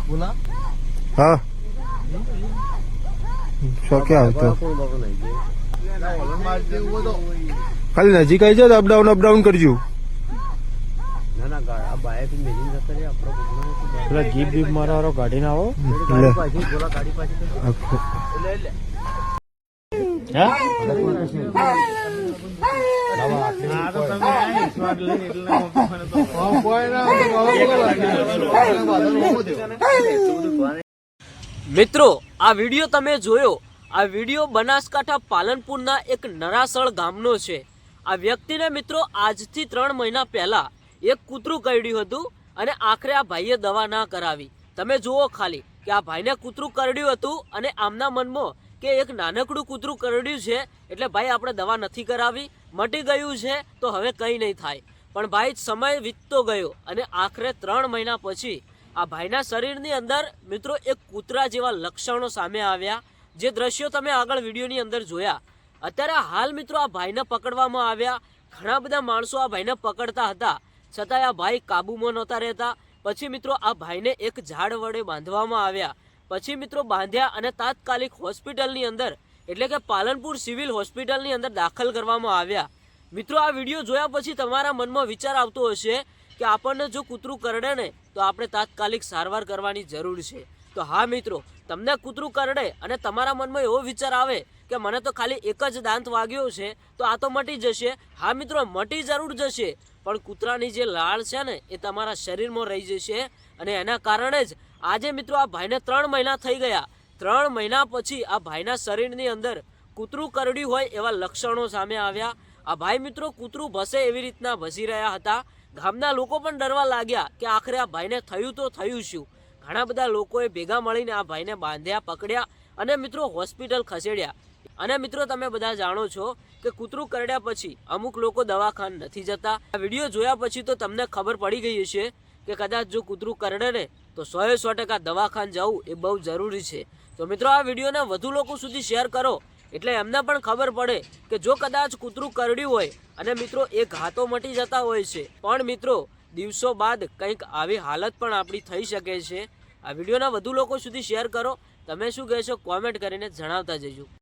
बोला हाँ શું ક્યાં આવતો ખાલી નજીક આવી જાવ અપડાઉન કરજો પેલા જીપ બીપ મારો ગાડી ના આવો મિત્રો આ વિડીયો તમે જોયો। આ વિડીયો બનાસકાંઠા પાલનપુરના એક નરાસળ ગામનો છે। આ વ્યક્તિને મિત્રો આજથી 3 મહિના પહેલા એક કૂતરું કરડ્યું હતું અને આખરે આ ભાઈએ દવા ના કરાવી। તમે જુઓ ખાલી કે આ ભાઈને કૂતરું કરડ્યું હતું અને આમના મનમાં કે એક નાનકડું કૂતરું કરડ્યું છે એટલે ભાઈ આપણે દવા નથી કરાવી, મટી ગયું છે તો હવે કંઈ નહીં થાય। પણ ભાઈ સમય વીતતો ગયો અને આખરે 3 મહિના પછી આ ભાઈના શરીરની અંદર મિત્રો એક કૂતરા જેવા લક્ષણો સામે આવ્યા, જે દ્રશ્યો તમે આગળ વિડીયોની અંદર જોયા। અત્યારે હાલ મિત્રો આ ભાઈને પકડવામાં આવ્યા। ઘણા બધા માણસો આ ભાઈને પકડતા હતા, છતાંય આ ભાઈ કાબૂમાં નહોતા રહેતા। પછી મિત્રો આ ભાઈને એક ઝાડ વડે બાંધવામાં આવ્યા। પછી મિત્રો બાંધ્યા અને તાત્કાલિક હોસ્પિટલની અંદર એટલે કે પાલનપુર સિવિલ હોસ્પિટલની અંદર દાખલ કરવામાં આવ્યા। મિત્રો આ વિડીયો જોયા પછી તમારા મનમાં વિચાર આવતો હશે કે આપણને જો કૂતરું કરડે ને તો આપણે તાત્કાલિક સારવાર કરવાની જરૂર છે। તો હા મિત્રો, તમને કૂતરું કરડે અને તમારા મનમાં એવો વિચાર આવે કે મને તો ખાલી એક જ દાંત વાગ્યો છે તો આ તો મટી જશે। હા મિત્રો, મટી જરૂર જશે, પણ કૂતરાની જે લાળ છે ને એ તમારા શરીરમાં રહી જશે અને એના કારણે જ આજે મિત્રો આ ભાઈને 3 મહિના થઈ ગયા। 3 મહિના પછી આ ભાઈના શરીરની અંદર કૂતરું કરડ્યું હોય એવા લક્ષણો સામે આવ્યા। આ ભાઈ મિત્રો કૂતરું ભસે એવી રીતના ભસી રહ્યા હતા। ગામના લોકો પણ ડરવા લાગ્યા કે આખરે આ ભાઈને થયું તો થયું શું। ઘણા બધા લોકોએ ભેગા મળીને આ ભાઈને બાંધ્યા, પકડ્યા અને મિત્રો હોસ્પિટલ ખસેડ્યા। અને મિત્રો તમે બધા જાણો છો કે કૂતરું કરડ્યા પછી અમુક લોકો દવાખાને નથી જતા। આ વિડીયો જોયા પછી તો તમને ખબર પડી ગઈ હશે કે કદાચ જો કૂતરું કરડે ને તો 100% દવાખાને જવું એ બહુ જરૂરી છે। તો મિત્રો આ વિડીયોને વધુ લોકો સુધી શેર કરો એટલે એમને પણ ખબર પડે કે જો કદાચ કૂતરું કરડ્યું હોય અને મિત્રો એ ઘાતો મટી જતા હોય છે, પણ મિત્રો દિવસો બાદ કંઈક આવી હાલત પણ આપણી થઈ શકે છે। આ વિડીયોના વધુ લોકો સુધી શેર કરો। તમે શું કહેશો કોમેન્ટ કરીને જણાવતા જજો।